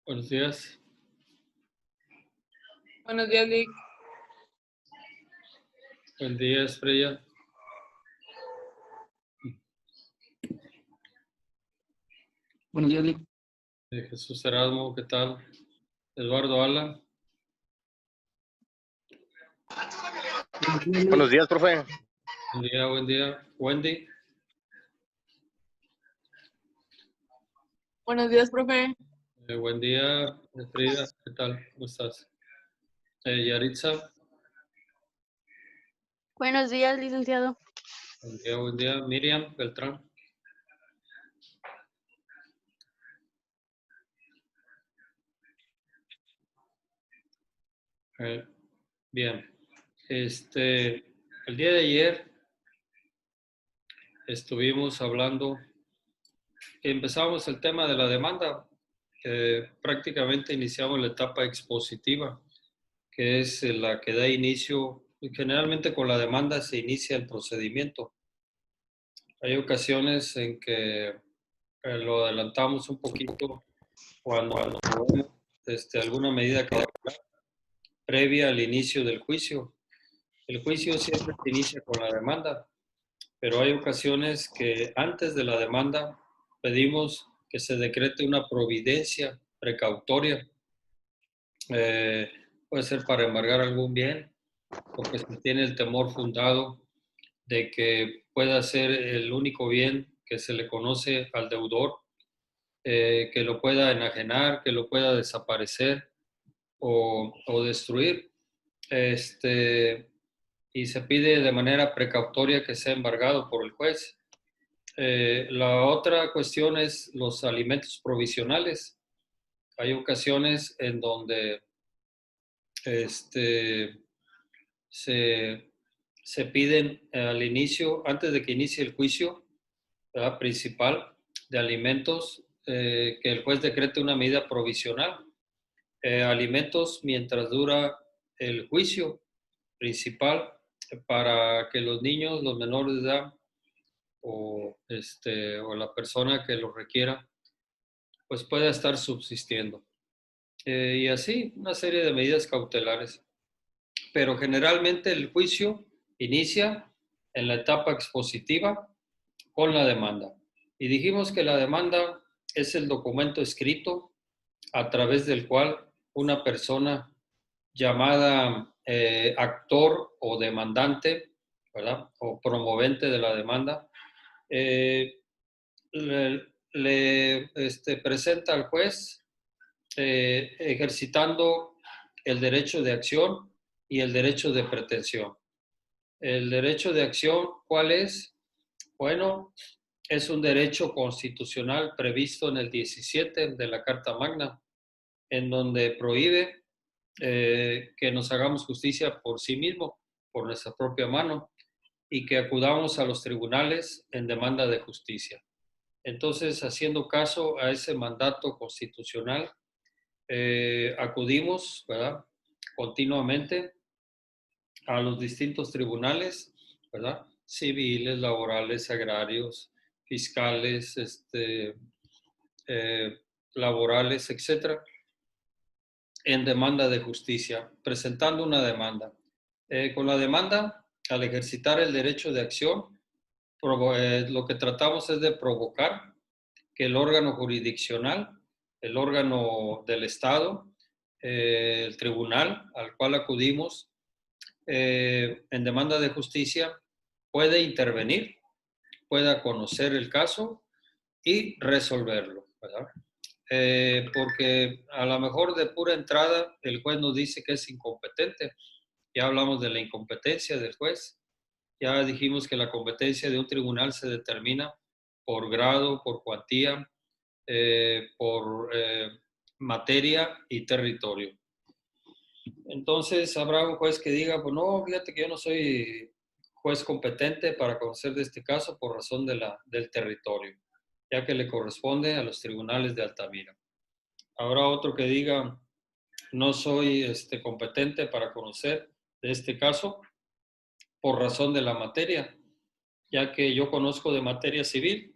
Buenos días. Buenos días, Lick. Buen día, Estrella. Buenos días, Lick. Jesús Erasmo, ¿qué tal? Eduardo Ala. Buenos días, profe. Buen día, buen día. Wendy. Buenos días, profe. Buen día, Frida. ¿Qué tal? ¿Cómo estás? Yaritza. Buenos días, licenciado. Buen día, buen día. Miriam Beltrán. Bien. El día de ayer estuvimos hablando, empezamos el tema de la demanda. Prácticamente iniciamos la etapa expositiva, que es la que da inicio, generalmente con la demanda se inicia el procedimiento. Hay ocasiones en que lo adelantamos un poquito cuando alguna medida cautelar previa al inicio del juicio. El juicio siempre se inicia con la demanda, pero hay ocasiones que antes de la demanda pedimos que se decrete una providencia precautoria. Puede ser para embargar algún bien, porque se tiene el temor fundado de que pueda ser el único bien que se le conoce al deudor, que lo pueda enajenar, que lo pueda desaparecer o destruir. Y se pide de manera precautoria que sea embargado por el juez. La otra cuestión es los alimentos provisionales. Hay ocasiones en donde se piden al inicio, antes de que inicie el juicio, ¿verdad?, principal de alimentos, que el juez decrete una medida provisional. Alimentos mientras dura el juicio principal, para que los niños, los menores de edad o la persona que lo requiera, pues pueda estar subsistiendo. Y así una serie de medidas cautelares. Pero generalmente el juicio inicia en la etapa expositiva con la demanda. Y dijimos que la demanda es el documento escrito a través del cual una persona llamada actor o demandante, ¿verdad?, o promovente de la demanda, le presenta al juez, ejercitando el derecho de acción y el derecho de pretensión. El derecho de acción, ¿cuál es? Bueno, es un derecho constitucional previsto en el 17 de la Carta Magna, en donde prohíbe que nos hagamos justicia por sí mismo, por nuestra propia mano, y que acudamos a los tribunales en demanda de justicia. Entonces, haciendo caso a ese mandato constitucional, acudimos, ¿verdad?, continuamente a los distintos tribunales, ¿verdad?, civiles, laborales, agrarios, fiscales, laborales, etcétera, en demanda de justicia, presentando una demanda. Con la demanda, al ejercitar el derecho de acción, lo que tratamos es de provocar que el órgano jurisdiccional, el órgano del Estado, el tribunal al cual acudimos en demanda de justicia, puede intervenir, pueda conocer el caso y resolverlo, ¿verdad? Porque a lo mejor de pura entrada el juez nos dice que es incompetente. Ya hablamos de la incompetencia del juez. Ya dijimos que la competencia de un tribunal se determina por grado, por cuantía, por materia y territorio. Entonces habrá un juez que diga, pues no, fíjate que yo no soy juez competente para conocer de este caso por razón del territorio, ya que le corresponde a los tribunales de Altamira. Habrá otro que diga, no soy competente para conocer de este caso por razón de la materia, ya que yo conozco de materia civil,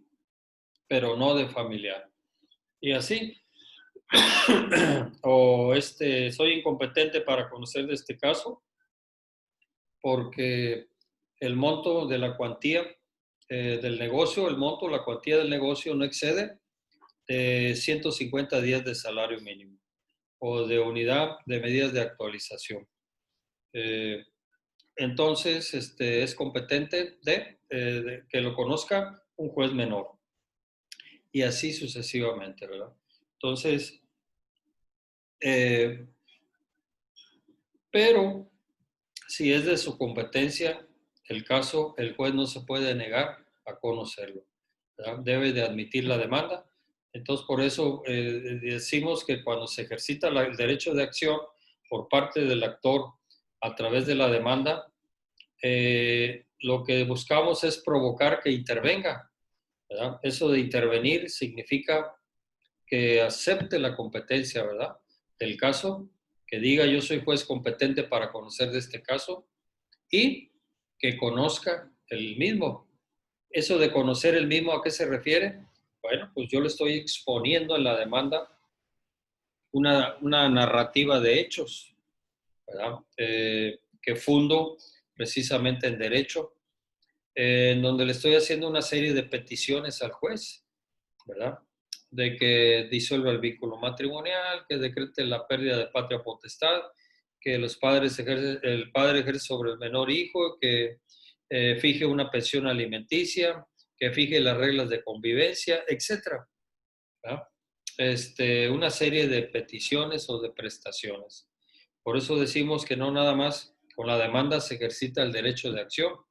pero no de familiar. Y así, o soy incompetente para conocer de este caso porque el monto de la cuantía del negocio, la cuantía del negocio no excede 150 días de salario mínimo o de unidad de medidas de actualización. Entonces, es competente de que lo conozca un juez menor y así sucesivamente, ¿verdad? Entonces, pero si es de su competencia el caso, el juez no se puede negar a conocerlo, ¿verdad? Debe de admitir la demanda. Entonces, por eso decimos que cuando se ejercita el derecho de acción por parte del actor a través de la demanda, lo que buscamos es provocar que intervenga, ¿verdad? Eso de intervenir significa que acepte la competencia, ¿verdad? Del caso, que diga yo soy juez competente para conocer de este caso y que conozca el mismo. Eso de conocer el mismo, ¿a qué se refiere? Bueno, pues yo le estoy exponiendo en la demanda una narrativa de hechos, ¿verdad? Que fundo precisamente en derecho, en donde le estoy haciendo una serie de peticiones al juez, ¿verdad? De que disuelva el vínculo matrimonial, que decrete la pérdida de patria potestad, que los padres el padre ejerce sobre el menor hijo, que fije una pensión alimenticia, que fije las reglas de convivencia, etcétera, ¿verdad? Una serie de peticiones o de prestaciones. Por eso decimos que no nada más con la demanda se ejercita el derecho de acción, o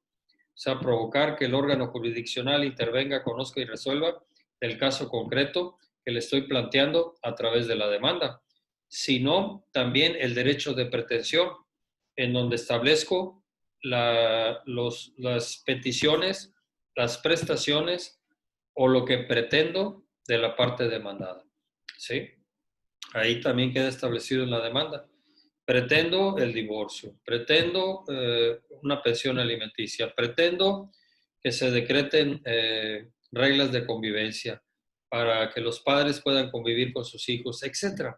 sea, provocar que el órgano jurisdiccional intervenga, conozca y resuelva el caso concreto que le estoy planteando a través de la demanda, sino también el derecho de pretensión, en donde establezco las peticiones, las prestaciones o lo que pretendo de la parte demandada. ¿Sí? Ahí también queda establecido en la demanda. Pretendo el divorcio, pretendo una pensión alimenticia, pretendo que se decreten reglas de convivencia para que los padres puedan convivir con sus hijos, etcétera,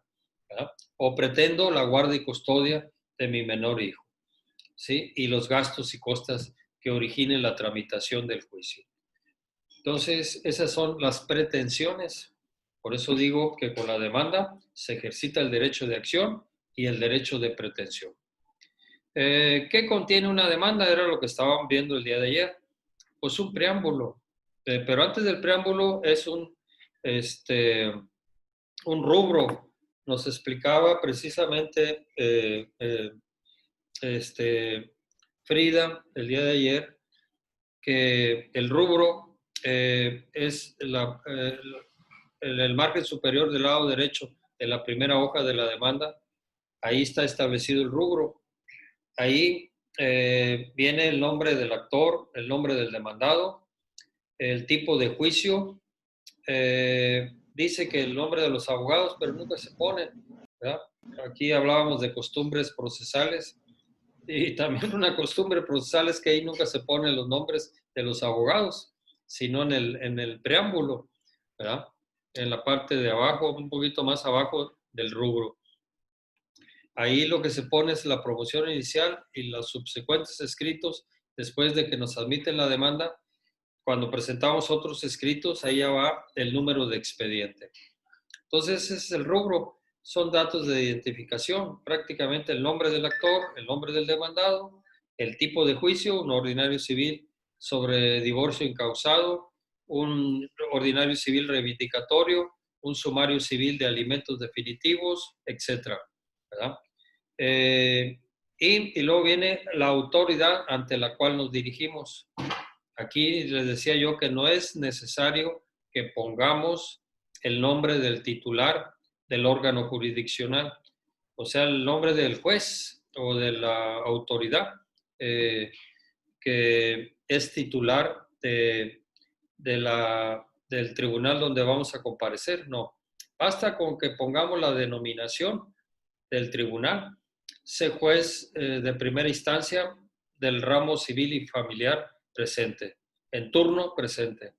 ¿verdad? O pretendo la guardia y custodia de mi menor hijo, ¿sí? Y los gastos y costas que originen la tramitación del juicio. Entonces, esas son las pretensiones. Por eso digo que con la demanda se ejercita el derecho de acción y el derecho de pretensión. ¿Qué contiene una demanda? Era lo que estaban viendo el día de ayer. Pues un preámbulo. Pero antes del preámbulo es un rubro. Nos explicaba precisamente Frida el día de ayer que el rubro es el margen superior del lado derecho de la primera hoja de la demanda. Ahí está establecido el rubro. Ahí viene el nombre del actor, el nombre del demandado, el tipo de juicio. Dice que el nombre de los abogados, pero nunca se pone, ¿verdad? Aquí hablábamos de costumbres procesales y también una costumbre procesal es que ahí nunca se ponen los nombres de los abogados, sino en el preámbulo, ¿verdad? En la parte de abajo, un poquito más abajo del rubro. Ahí lo que se pone es la promoción inicial y los subsecuentes escritos después de que nos admiten la demanda. Cuando presentamos otros escritos, ahí ya va el número de expediente. Entonces, ese es el rubro. Son datos de identificación, prácticamente el nombre del actor, el nombre del demandado, el tipo de juicio, un ordinario civil sobre divorcio incausado, un ordinario civil reivindicatorio, un sumario civil de alimentos definitivos, etcétera, ¿verdad? Y luego viene la autoridad ante la cual nos dirigimos. Aquí les decía yo que no es necesario que pongamos el nombre del titular del órgano jurisdiccional, o sea, el nombre del juez o de la autoridad que es titular del tribunal donde vamos a comparecer. No, basta con que pongamos la denominación del tribunal, sé juez de primera instancia del ramo civil y familiar presente, en turno presente.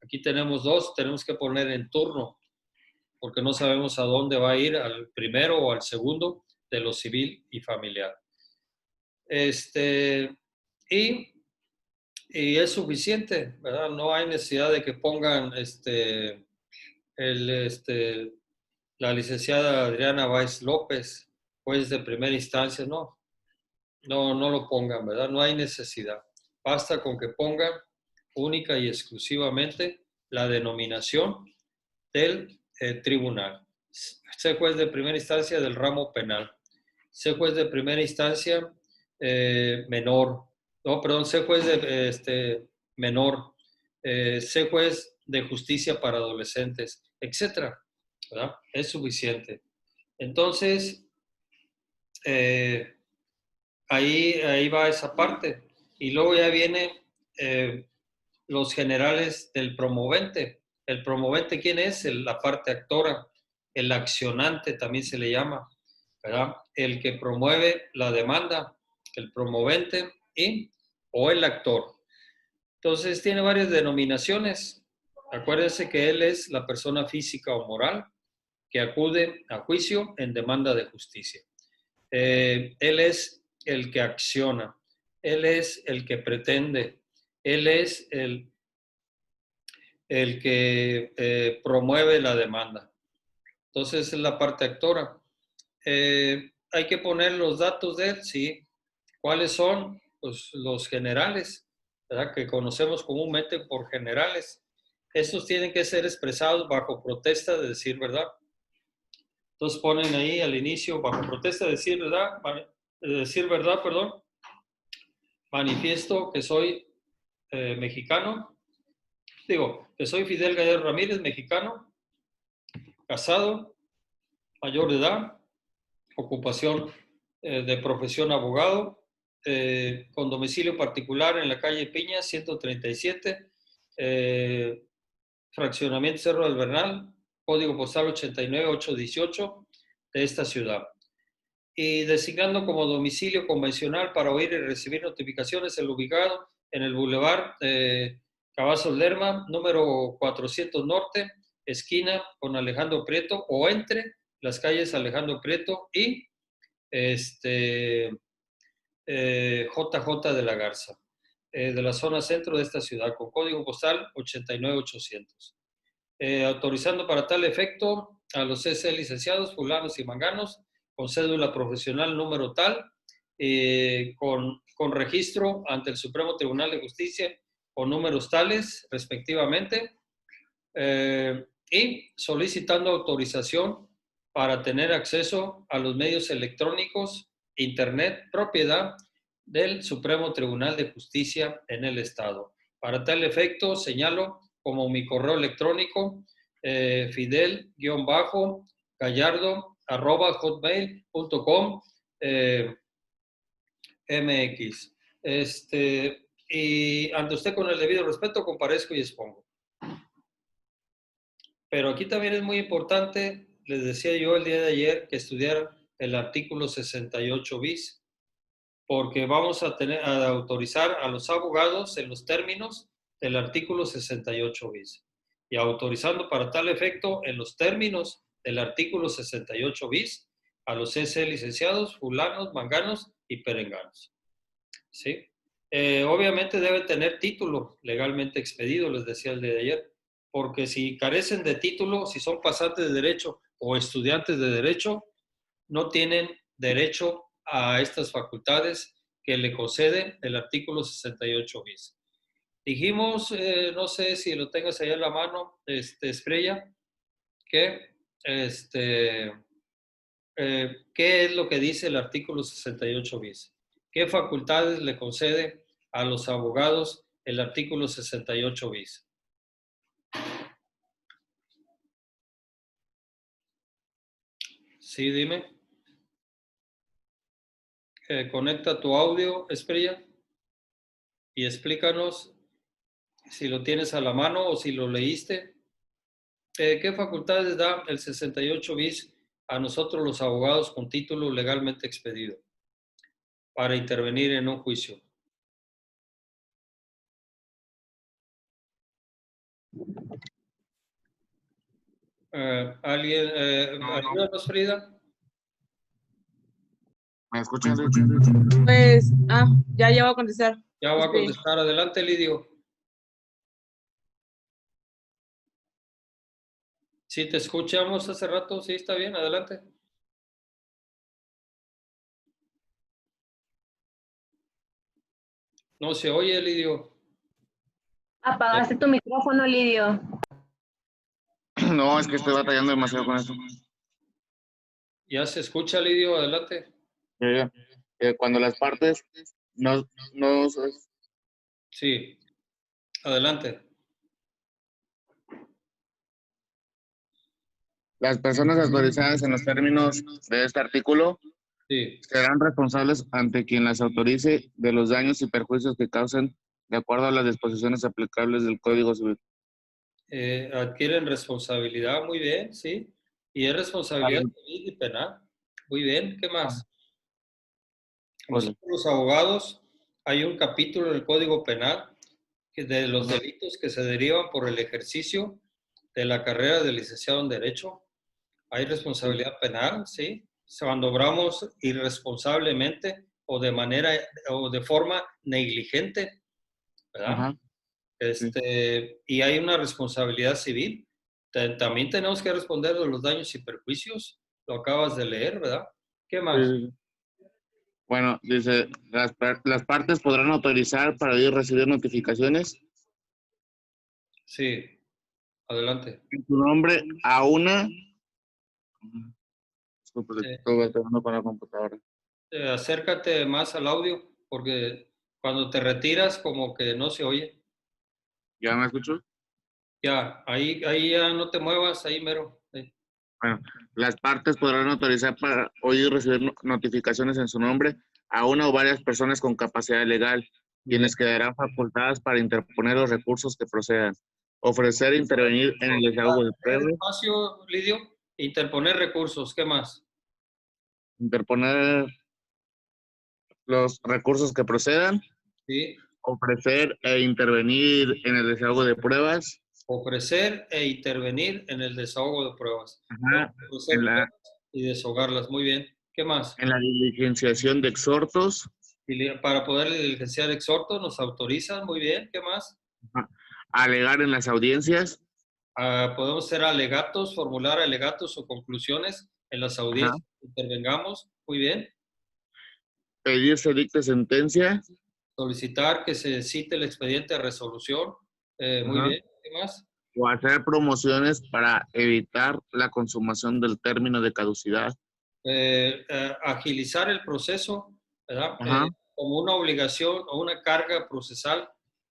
Aquí tenemos dos, tenemos que poner en turno. porque no sabemos a dónde va a ir, al primero o al segundo de lo civil y familiar. Y es suficiente, ¿verdad? No hay necesidad de que pongan la licenciada Adriana Báez López, juez de primera instancia, no lo pongan, ¿verdad? No hay necesidad. Basta con que pongan única y exclusivamente la denominación del tribunal. Sé juez de primera instancia del ramo penal. Sé juez de primera instancia menor. No, perdón, sé juez de menor. Sé juez de justicia para adolescentes, etcétera, ¿verdad? Es suficiente. Entonces, ahí va esa parte. Y luego ya viene los generales del promovente. ¿El promovente quién es? La parte actora, el accionante también se le llama, ¿verdad? El que promueve la demanda, el promovente o el actor. Entonces tiene varias denominaciones. Acuérdense que él es la persona física o moral que acude a juicio en demanda de justicia. Él es el que acciona, él es el que pretende, él es el que promueve la demanda. Entonces es la parte actora. Hay que poner los datos de él, sí. ¿Cuáles son? Pues los generales, ¿verdad? Que conocemos comúnmente por generales. Estos tienen que ser expresados bajo protesta de decir verdad. Entonces ponen ahí al inicio, bajo protesta de decir verdad, perdón. Manifiesto que soy mexicano. Digo, que soy Fidel Gallardo Ramírez, mexicano, casado, mayor de edad, ocupación de profesión abogado, con domicilio particular en la calle Piña, 137, fraccionamiento Cerro del Bernal, código postal 89818 de esta ciudad. Y designando como domicilio convencional para oír y recibir notificaciones el ubicado en el Boulevard Cavazos Lerma, número 400 Norte, esquina con Alejandro Prieto, o entre las calles Alejandro Prieto y JJ de la Garza, de la zona centro de esta ciudad, con código postal 89800. Autorizando para tal efecto a los CC licenciados, fulanos y manganos, con cédula profesional número tal, con registro ante el Supremo Tribunal de Justicia, con números tales, respectivamente, y solicitando autorización para tener acceso a los medios electrónicos, Internet, propiedad del Supremo Tribunal de Justicia en el Estado. Para tal efecto, señalo como mi correo electrónico fidel-gallardo@hotmail.com mx. Y ante usted, con el debido respeto, comparezco y expongo. Pero aquí también es muy importante, les decía yo el día de ayer, que estudiaran el artículo 68 bis, porque vamos a autorizar a los abogados en los términos del artículo 68 bis. Y autorizando para tal efecto en los términos del artículo 68 bis a los CC licenciados, fulanos, manganos y perenganos. ¿Sí? Obviamente debe tener título legalmente expedido, les decía el día de ayer, porque si carecen de título, si son pasantes de derecho o estudiantes de derecho, no tienen derecho a estas facultades que le concede el artículo 68 bis. Dijimos, no sé si lo tengas allá en la mano, Estrella, que ¿qué es lo que dice el artículo 68 bis? ¿Qué facultades le concede a los abogados el artículo 68 bis? Sí, dime. Conecta tu audio, Estrella, y explícanos si lo tienes a la mano o si lo leíste. ¿Qué facultades da el 68 bis a nosotros los abogados con título legalmente expedido para intervenir en un juicio? ¿Alguien? No, no. Ayúdanos, Frida. ¿Me escuchan? Pues, ya voy a contestar. Ya va a contestar. Adelante, Lidio. Sí, te escuchamos hace rato. Sí, está bien. Adelante. No se oye, Lidio. Apagaste tu micrófono, Lidio. No, es que estoy batallando demasiado con esto. Ya se escucha, Lidio. Adelante. Cuando las partes no, Sí. Adelante. las personas autorizadas en los términos de este artículo Sí. serán responsables ante quien las autorice de los daños y perjuicios que causen de acuerdo a las disposiciones aplicables del Código Civil. Adquieren responsabilidad. Muy bien, sí. Y es responsabilidad civil y penal. Muy bien. ¿Qué más? Nosotros los abogados, hay un capítulo en el Código Penal de los delitos que se derivan por el ejercicio de la carrera de licenciado en Derecho. Hay responsabilidad penal, ¿sí? Cuando obramos irresponsablemente o de manera o de forma negligente, ¿verdad? Ajá. Y hay una responsabilidad civil. También tenemos que responder de los daños y perjuicios. Lo acabas de leer, ¿verdad? ¿Qué más? Bueno, dice, las partes podrán autorizar para ir recibir notificaciones Sí, adelante. en su nombre a una... Disculpe, estoy trabajando con la computadora. Acércate más al audio porque cuando te retiras como que no se oye. ¿Ya me escucho? Ya, ahí ya no te muevas, ahí mero. Sí. Bueno, las partes podrán autorizar para oír y recibir notificaciones en su nombre a una o varias personas con capacidad legal, quienes quedarán facultadas para interponer los recursos que procedan, ofrecer e intervenir en el desahogo de pruebas, Espacio, Lidio, interponer recursos, ¿qué más? interponer los recursos que procedan, Sí. ofrecer e intervenir en el desahogo de pruebas, Ofrecer e intervenir en el desahogo de pruebas. ajá, Ofrecer pruebas y desahogarlas. Muy bien. ¿Qué más? en la diligenciación de exhortos, Para poder diligenciar exhortos, nos autorizan. Muy bien. ¿Qué más? ajá, alegar en las audiencias, Podemos hacer alegatos, formular alegatos o conclusiones en las audiencias. Intervengamos. Muy bien. pedir se dicte sentencia, Solicitar que se cite el expediente de resolución. Muy ajá, bien. ¿Qué más? o hacer promociones para evitar la consumación del término de caducidad. Agilizar el proceso, ¿verdad? Ajá. Como una obligación o una carga procesal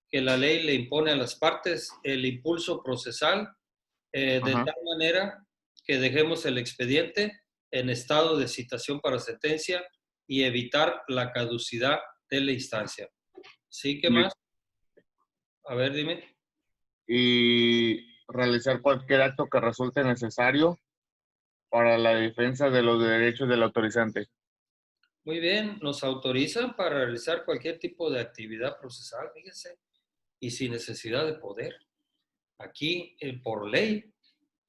que la ley le impone a las partes, el impulso procesal, de Ajá. tal manera que dejemos el expediente en estado de citación para sentencia y evitar la caducidad de la instancia. ¿Sí? ¿Qué más? A ver, dime. Y realizar cualquier acto que resulte necesario para la defensa de los derechos del autorizante. Muy bien, nos autorizan para realizar cualquier tipo de actividad procesal, fíjense, y sin necesidad de poder. Aquí, por ley,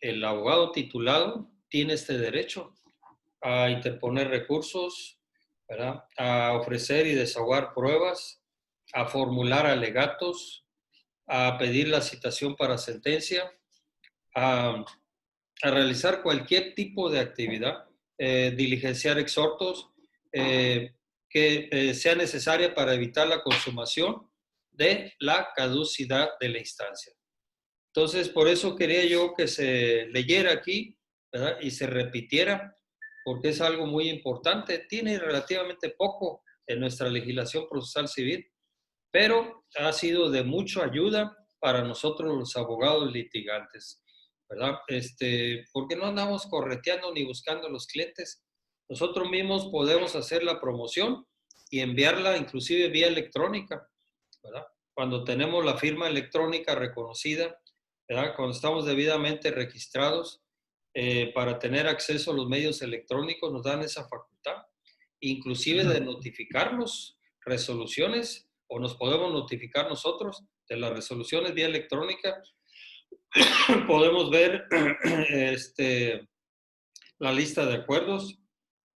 el abogado titulado tiene este derecho a interponer recursos, ¿verdad? A ofrecer y desahogar pruebas, a formular alegatos, a pedir la citación para sentencia, a realizar cualquier tipo de actividad, diligenciar exhortos que sea necesaria para evitar la consumación de la caducidad de la instancia. Entonces, por eso quería yo que se leyera aquí, ¿verdad? Y se repitiera, porque es algo muy importante. Tiene relativamente poco en nuestra legislación procesal civil, pero ha sido de mucha ayuda para nosotros los abogados litigantes, ¿verdad? Porque no andamos correteando ni buscando los clientes. Nosotros mismos podemos hacer la promoción y enviarla inclusive vía electrónica, ¿verdad? Cuando tenemos la firma electrónica reconocida, ¿verdad? Cuando estamos debidamente registrados para tener acceso a los medios electrónicos, nos dan esa facultad, inclusive de notificarnos resoluciones, o nos podemos notificar nosotros de las resoluciones vía electrónica podemos ver la lista de acuerdos,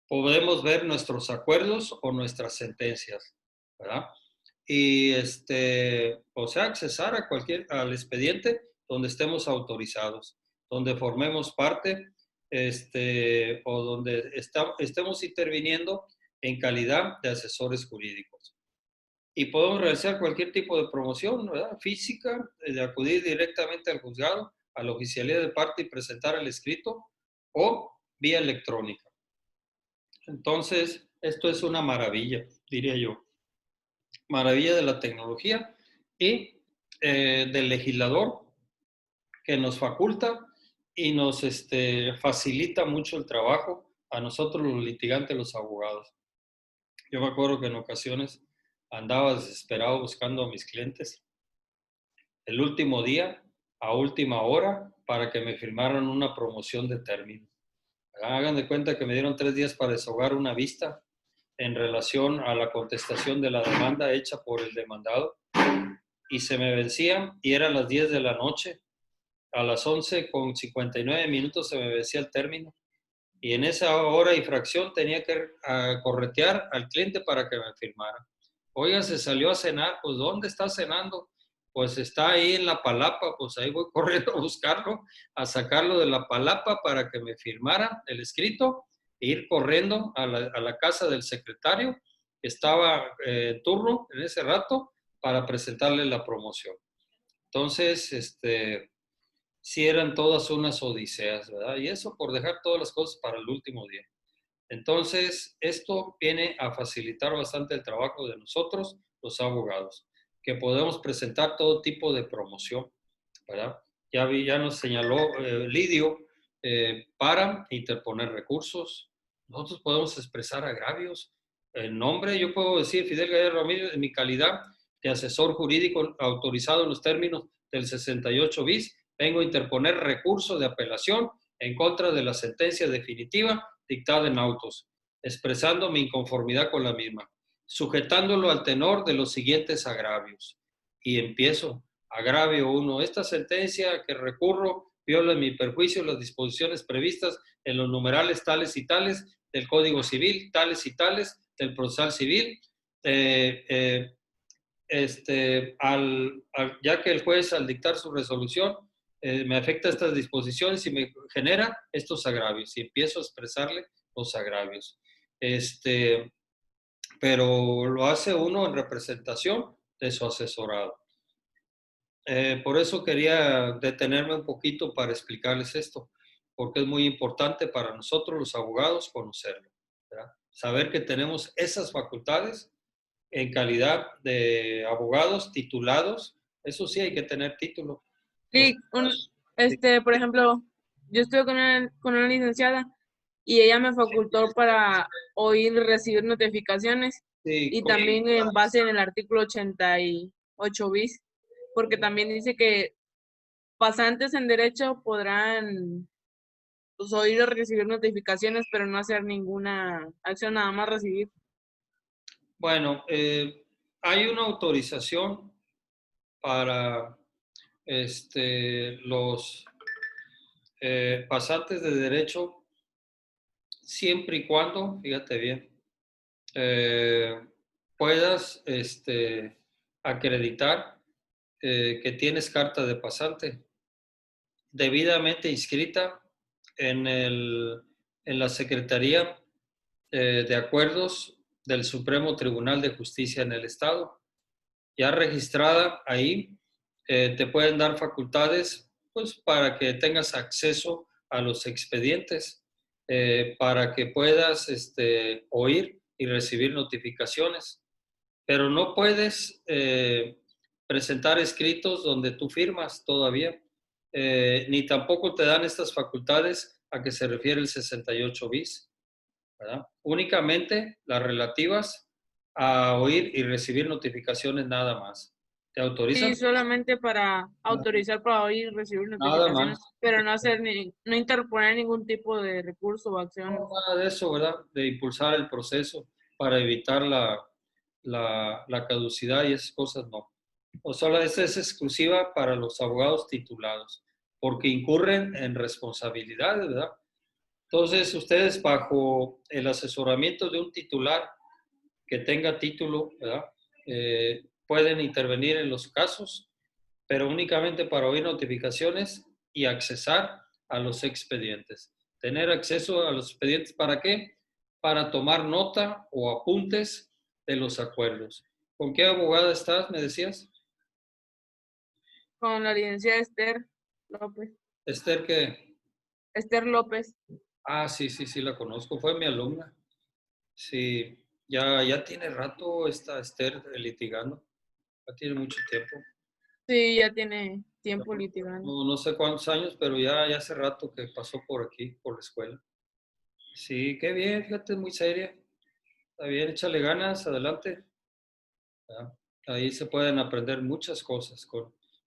podemos ver nuestros acuerdos o nuestras sentencias, ¿verdad? Y, o sea, accesar a al expediente donde estemos autorizados, donde formemos parte, o donde estemos interviniendo en calidad de asesores jurídicos. Y podemos realizar cualquier tipo de promoción, ¿verdad? Física, de acudir directamente al juzgado, a la oficialía de parte y presentar el escrito, o vía electrónica. Entonces, esto es una maravilla, diría yo. Maravilla de la tecnología y del legislador que nos faculta y nos facilita mucho el trabajo a nosotros los litigantes, los abogados. Yo me acuerdo que en ocasiones andaba desesperado buscando a mis clientes el último día, a última hora, para que me firmaran una promoción de término. Hagan de cuenta que me dieron 3 días para desahogar una vista en relación a la contestación de la demanda hecha por el demandado y se me vencían y eran las 10 de la noche. A las 11:59 se me vencía el término y en esa hora y fracción tenía que corretear al cliente para que me firmara. Oiga, se salió a cenar, pues ¿dónde está cenando? Pues está ahí en la palapa, pues ahí voy corriendo a buscarlo, a sacarlo de la palapa para que me firmara el escrito e ir corriendo a la casa del secretario que estaba en turno en ese rato para presentarle la promoción. Entonces, sí eran todas unas odiseas, ¿verdad? Y eso por dejar todas las cosas para el último día. Entonces, esto viene a facilitar bastante el trabajo de nosotros, los abogados, que podemos presentar todo tipo de promoción, ¿verdad? Ya nos señaló Lidio, para interponer recursos. Nosotros podemos expresar agravios. El nombre, yo puedo decir Fidel Gallardo Ramírez en mi calidad de asesor jurídico autorizado en los términos del 68 bis, vengo a interponer recurso de apelación en contra de la sentencia definitiva dictada en autos, expresando mi inconformidad con la misma, sujetándolo al tenor de los siguientes agravios. Y empiezo. Agravio 1. Esta sentencia que recurro viola en mi perjuicio las disposiciones previstas en los numerales tales y tales del Código Civil, tales y tales del Procesal Civil, ya que el juez al dictar su resolución me afecta estas disposiciones y me genera estos agravios y empiezo a expresarle los agravios. Pero lo hace uno en representación de su asesorado. Por eso quería detenerme un poquito para explicarles esto, porque es muy importante para nosotros los abogados conocerlo, ¿verdad? Saber que tenemos esas facultades en calidad de abogados titulados. Eso sí, hay que tener título. Sí, por ejemplo, yo estuve con una licenciada y ella me facultó para oír y recibir notificaciones Sí, y también en base en el artículo 88 bis, porque también dice que pasantes en derecho podrán pues, oír o recibir notificaciones, pero no hacer ninguna acción, nada más recibir. bueno, hay una autorización para los pasantes de derecho siempre y cuando, fíjate bien, puedas acreditar que tienes carta de pasante debidamente inscrita en la Secretaría de Acuerdos del Supremo Tribunal de Justicia en el Estado. Ya registrada ahí, te pueden dar facultades pues, para que tengas acceso a los expedientes, para que puedas oír y recibir notificaciones. Pero no puedes presentar escritos donde tú firmas todavía, ni tampoco te dan estas facultades a que se refiere el 68 bis, ¿verdad? Únicamente las relativas a oír y recibir notificaciones nada más. ¿Te autorizan? Sí, solamente para autorizar para oír y recibir Nada notificaciones, más. pero no interponer ningún tipo de recurso o acción. No, nada de eso, ¿verdad? De impulsar el proceso para evitar la caducidad y esas cosas, no. O solo esta es exclusiva para los abogados titulados, porque incurren en responsabilidades, ¿verdad? Entonces, ustedes bajo el asesoramiento de un titular que tenga título, ¿verdad? Pueden intervenir en los casos, pero únicamente para oír notificaciones y accesar a los expedientes. Tener acceso a los expedientes, ¿para qué? Para tomar nota o apuntes de los acuerdos. ¿Con qué abogada estás, me decías? Con la licenciada Esther López. Esther, ¿qué? Esther López. Ah, sí, la conozco, fue mi alumna. Sí, ya tiene rato esta Esther litigando, ya tiene mucho tiempo. Sí, ya tiene tiempo litigando. No sé cuántos años, pero ya hace rato que pasó por aquí, por la escuela. Sí, qué bien, fíjate, muy seria. Está bien, échale ganas, adelante. ¿Verdad? Ahí se pueden aprender muchas cosas.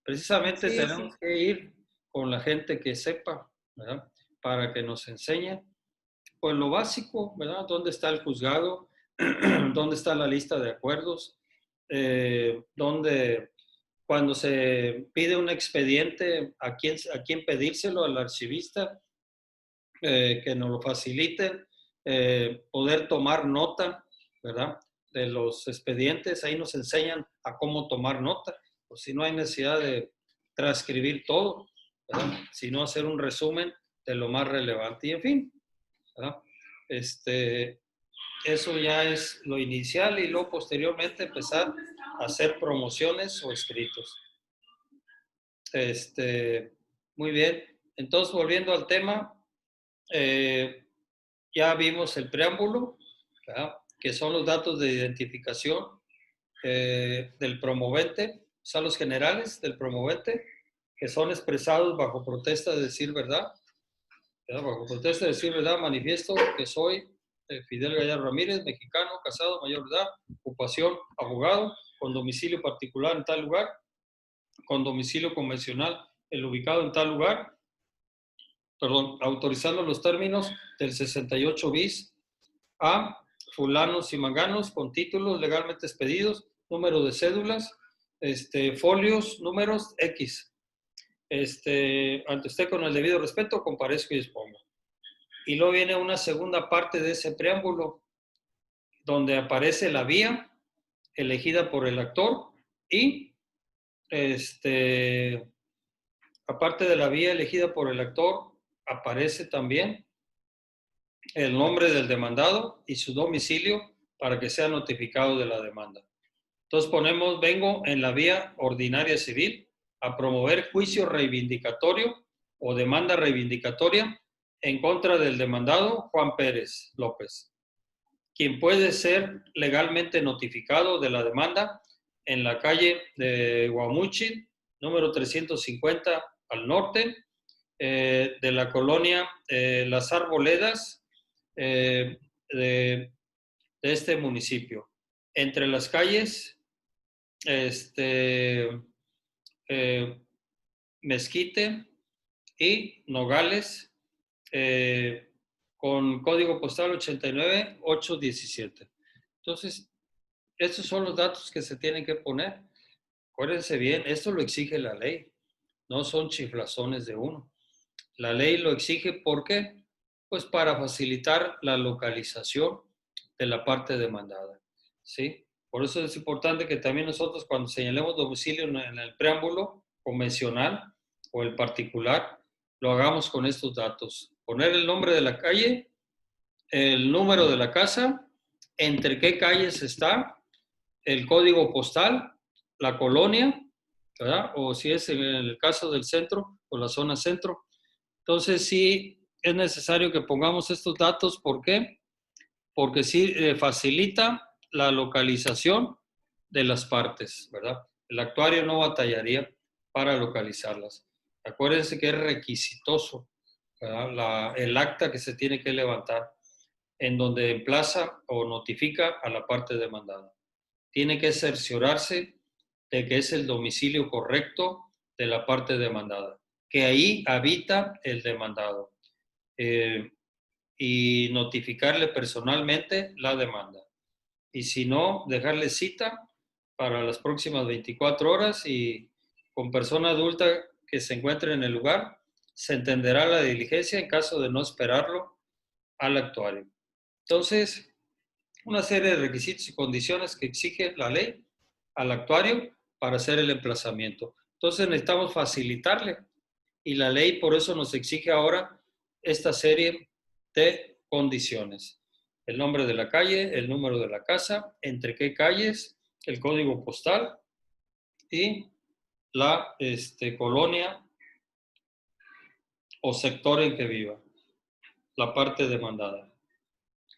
Precisamente Sí, tenemos que ir con la gente que sepa, ¿verdad? Para que nos enseñe, pues lo básico, ¿verdad? ¿Dónde está el juzgado? ¿Dónde está la lista de acuerdos? ¿Dónde, cuando se pide un expediente, a quién pedírselo? Al archivista, que nos lo faciliten, poder tomar nota, ¿verdad? De los expedientes, ahí nos enseñan a cómo tomar nota, o si no hay necesidad de transcribir todo, ¿verdad? Sino hacer un resumen de lo más relevante y en fin, ¿verdad? Eso ya es lo inicial y luego posteriormente empezar a hacer promociones o escritos. Muy bien. Entonces, volviendo al tema, ya vimos el preámbulo, ¿verdad? Que son los datos de identificación del promovente, son los generales del promovente, que son expresados bajo protesta de decir verdad. ¿Verdad? Bajo protesta de decir verdad, manifiesto que soy Fidel Gallardo Ramírez, mexicano, casado, mayor de edad, ocupación, abogado, con domicilio particular en tal lugar, con domicilio convencional, el ubicado en tal lugar, autorizando los términos del 68 bis a fulanos y manganos con títulos legalmente expedidos, número de cédulas, folios, números X. Ante usted con el debido respeto, comparezco y expongo. Y luego viene una segunda parte de ese preámbulo, donde aparece la vía elegida por el actor y, aparte de la vía elegida por el actor, aparece también el nombre del demandado y su domicilio para que sea notificado de la demanda. Entonces ponemos, vengo en la vía ordinaria civil a promover juicio reivindicatorio o demanda reivindicatoria en contra del demandado Juan Pérez López, quien puede ser legalmente notificado de la demanda en la calle de Guamuchil, número 350 al norte, de la colonia Las Arboledas de este municipio. Entre las calles Mezquite y Nogales, con código postal 89817. Entonces, estos son los datos que se tienen que poner. Acuérdense bien, esto lo exige la ley, no son chiflazones de uno. La ley lo exige, ¿por qué? Pues para facilitar la localización de la parte demandada, ¿sí? Por eso es importante que también nosotros, cuando señalemos domicilio en el preámbulo convencional o el particular, lo hagamos con estos datos. Poner el nombre de la calle, el número de la casa, entre qué calles está, el código postal, la colonia, ¿verdad? O si es en el caso del centro o la zona centro. Entonces, sí es necesario que pongamos estos datos. ¿Por qué? Porque sí facilita la localización de las partes, ¿verdad? El actuario no batallaría para localizarlas. Acuérdense que es requisitoso, ¿verdad? El acta que se tiene que levantar en donde emplaza o notifica a la parte demandada. Tiene que cerciorarse de que es el domicilio correcto de la parte demandada, que ahí habita el demandado, y notificarle personalmente la demanda. Y si no, dejarle cita para las próximas 24 horas y con persona adulta que se encuentre en el lugar, se entenderá la diligencia en caso de no esperarlo al actuario. Entonces, una serie de requisitos y condiciones que exige la ley al actuario para hacer el emplazamiento. Entonces, necesitamos facilitarle y la ley por eso nos exige ahora esta serie de condiciones. El nombre de la calle, el número de la casa, entre qué calles, el código postal y la colonia o sector en que viva, la parte demandada.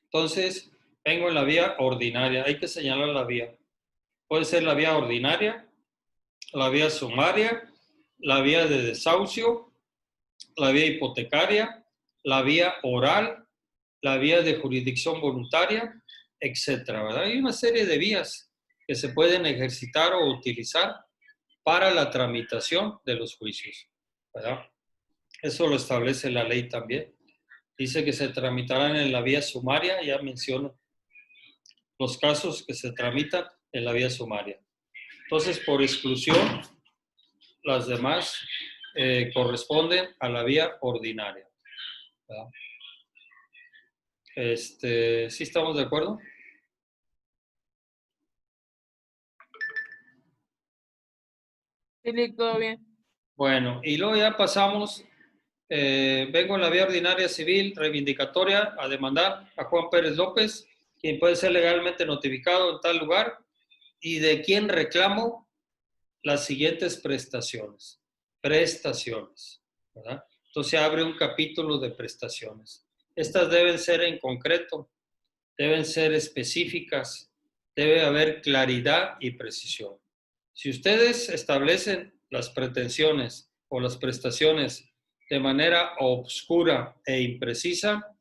Entonces, vengo en la vía ordinaria. Hay que señalar la vía. Puede ser la vía ordinaria, la vía sumaria, la vía de desahucio, la vía hipotecaria, la vía oral, la vía de jurisdicción voluntaria, etcétera, ¿verdad? Hay una serie de vías que se pueden ejercitar o utilizar para la tramitación de los juicios, ¿verdad? Eso lo establece la ley también. Dice que se tramitarán en la vía sumaria, ya menciono los casos que se tramitan en la vía sumaria. Entonces, por exclusión, las demás corresponden a la vía ordinaria, ¿verdad? ¿Sí estamos de acuerdo? Sí, todo bien. Bueno, y luego ya pasamos, vengo en la vía ordinaria civil reivindicatoria a demandar a Juan Pérez López, quien puede ser legalmente notificado en tal lugar, y de quien reclamo las siguientes prestaciones. Prestaciones, ¿verdad? Entonces abre un capítulo de prestaciones. Estas deben ser en concreto, deben ser específicas, debe haber claridad y precisión. Si ustedes establecen las pretensiones o las prestaciones de manera obscura e imprecisa,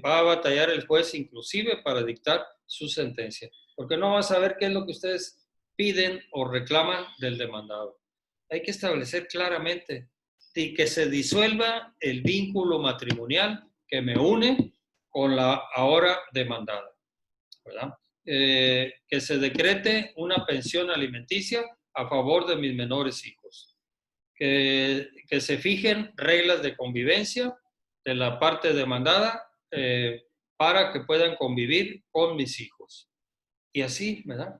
va a batallar el juez inclusive para dictar su sentencia, porque no va a saber qué es lo que ustedes piden o reclaman del demandado. Hay que establecer claramente y que se disuelva el vínculo matrimonial que me une con la ahora demandada, ¿verdad? Que se decrete una pensión alimenticia a favor de mis menores hijos, que se fijen reglas de convivencia de la parte demandada para que puedan convivir con mis hijos. Y así, ¿verdad?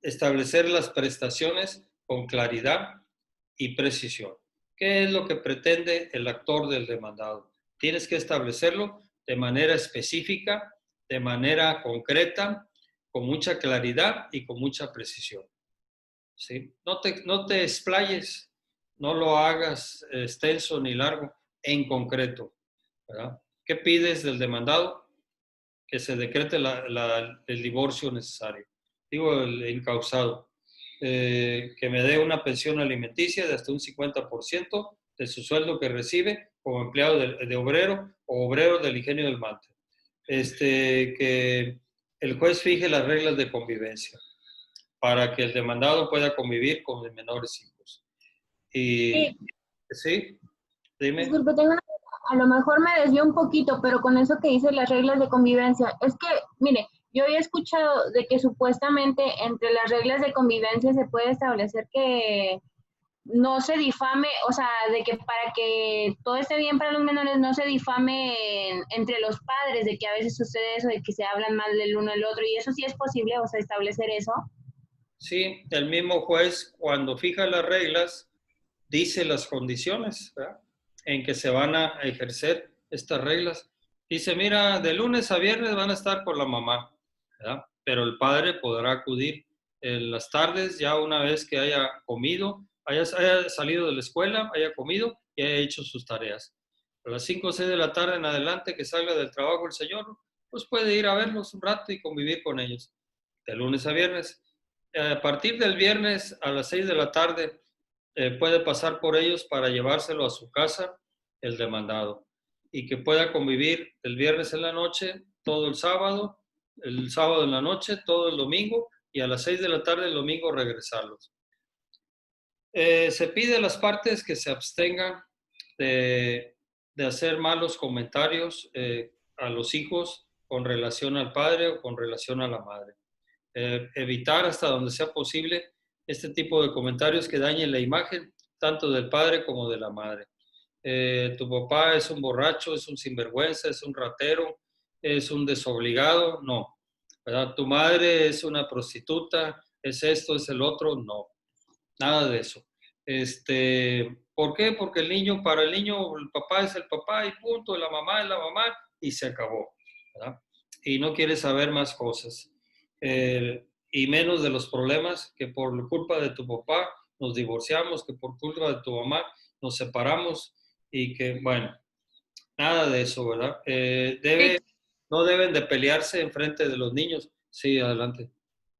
Establecer las prestaciones con claridad y precisión. ¿Qué es lo que pretende el actor del demandado? Tienes que establecerlo de manera específica, de manera concreta, con mucha claridad y con mucha precisión. ¿Sí? No te explayes, no lo hagas extenso ni largo, en concreto, ¿verdad? ¿Qué pides del demandado? Que se decrete el divorcio necesario. Digo, el encausado. Que me dé una pensión alimenticia de hasta un 50% de su sueldo que recibe como empleado de obrero o obrero del ingenio del Mante. Que el juez fije las reglas de convivencia para que el demandado pueda convivir con los menores hijos. Y, Sí, ¿sí? Dime. disculpe, a lo mejor me desvío un poquito, pero con eso que dice las reglas de convivencia, es que, mire, yo había escuchado de que supuestamente entre las reglas de convivencia se puede establecer que no se difame, o sea, de que para que todo esté bien para los menores no se difame entre los padres, de que a veces sucede eso, de que se hablan mal del uno del otro, y eso sí es posible, o sea, establecer eso. Sí, el mismo juez cuando fija las reglas dice las condiciones, ¿verdad?, en que se van a ejercer estas reglas. Dice, mira, de lunes a viernes van a estar con la mamá, ¿verdad?, pero el padre podrá acudir en las tardes ya una vez que haya comido, haya salido de la escuela, haya comido y haya hecho sus tareas. A las 5 o 6 de la tarde en adelante que salga del trabajo el señor, pues puede ir a verlos un rato y convivir con ellos, de lunes a viernes. A partir del viernes a las 6 de la tarde puede pasar por ellos para llevárselo a su casa el demandado y que pueda convivir el viernes en la noche, todo el sábado en la noche, todo el domingo y a las 6 de la tarde el domingo regresarlos. Se pide a las partes que se abstengan de hacer malos comentarios a los hijos con relación al padre o con relación a la madre. evitar hasta donde sea posible este tipo de comentarios que dañen la imagen tanto del padre como de la madre. Tu papá es un borracho, es un sinvergüenza, es un ratero, es un desobligado, no. ¿Verdad? Tu madre es una prostituta, es esto, es el otro, no. Nada de eso. ¿Por qué? Porque para el niño, el papá es el papá y punto, la mamá es la mamá y se acabó, ¿verdad? Y no quiere saber más cosas. Y menos de los problemas que por culpa de tu papá nos divorciamos, que por culpa de tu mamá nos separamos y que, bueno, nada de eso, ¿verdad? No deben de pelearse en frente de los niños. Sí, adelante.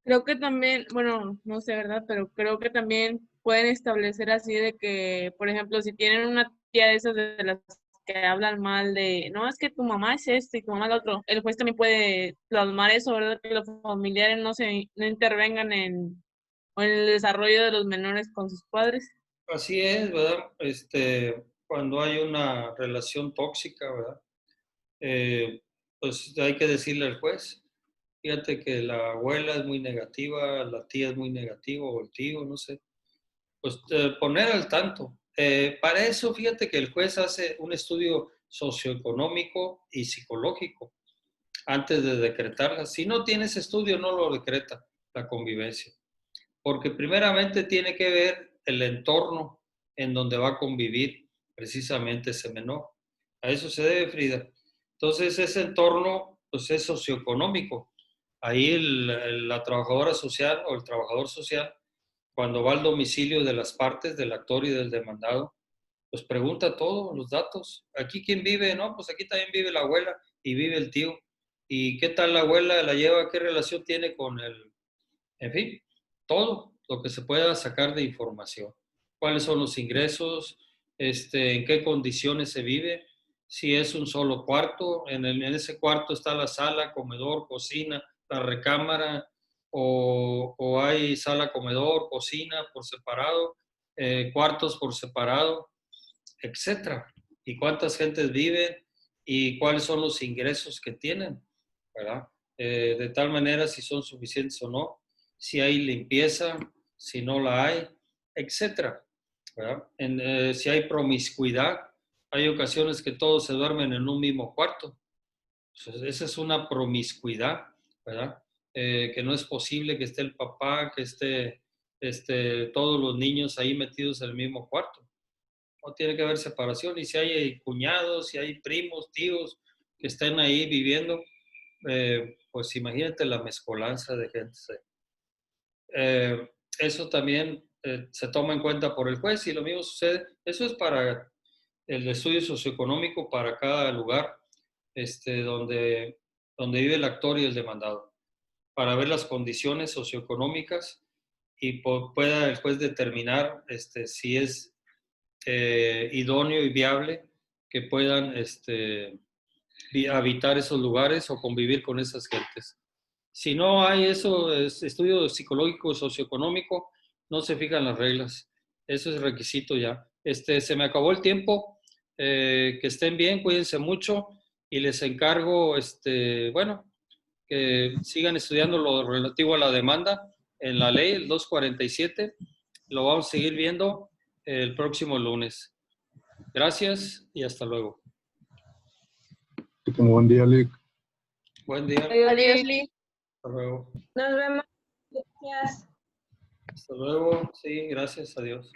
Creo que también, bueno, no sé, ¿verdad? Pero creo que también pueden establecer así de que, por ejemplo, si tienen una tía de esas de las que hablan mal de, no, es que tu mamá es esto y tu mamá es lo otro, el juez también puede plasmar eso, ¿verdad? Que los familiares no intervengan o en el desarrollo de los menores con sus padres. Así es, ¿verdad? Cuando hay una relación tóxica, ¿verdad? Pues hay que decirle al juez, fíjate que la abuela es muy negativa, la tía es muy negativa, o el tío, no sé. Pues poner al tanto. Para eso, fíjate que el juez hace un estudio socioeconómico y psicológico antes de decretarla. Si no tienes estudio, no lo decreta la convivencia. Porque primeramente tiene que ver el entorno en donde va a convivir precisamente ese menor. A eso se debe, Frida. Entonces, ese entorno pues, es socioeconómico. Ahí la trabajadora social o el trabajador social, cuando va al domicilio de las partes, del actor y del demandado, pues pregunta todos los datos. ¿Aquí quién vive? No, pues aquí también vive la abuela y vive el tío. ¿Y qué tal la abuela la lleva? ¿Qué relación tiene con el...? En fin, todo lo que se pueda sacar de información. ¿Cuáles son los ingresos? ¿En qué condiciones se vive? Si es un solo cuarto, en ese cuarto está la sala, comedor, cocina, la recámara, o hay sala, comedor, cocina por separado, cuartos por separado, etcétera. ¿Y cuántas gentes viven? ¿Y cuáles son los ingresos que tienen? ¿Verdad? De tal manera si son suficientes o no, si hay limpieza, si no la hay, etcétera. ¿Verdad? Si hay promiscuidad, hay ocasiones que todos se duermen en un mismo cuarto. Pues esa es una promiscuidad, ¿verdad? Que no es posible que esté el papá, que esté todos los niños ahí metidos en el mismo cuarto. No tiene que haber separación. Y si hay cuñados, si hay primos, tíos que estén ahí viviendo, pues imagínate la mezcolanza de gente. Eso también se toma en cuenta por el juez y lo mismo sucede. Eso es para el estudio socioeconómico para cada lugar donde vive el actor y el demandado, para ver las condiciones socioeconómicas y pueda el juez determinar si es idóneo y viable que puedan habitar esos lugares o convivir con esas gentes. Si no hay eso, estudio psicológico, socioeconómico, no se fijan las reglas. Eso es requisito ya. Se me acabó el tiempo. Que estén bien, cuídense mucho y les encargo, bueno, que sigan estudiando lo relativo a la demanda en la ley, el 247. Lo vamos a seguir viendo el próximo lunes. Gracias y hasta luego. Que tenga buen día, Lick. Buen día. Adiós, Lee. Hasta luego. Nos vemos. Gracias. Hasta luego. Sí, gracias. Adiós.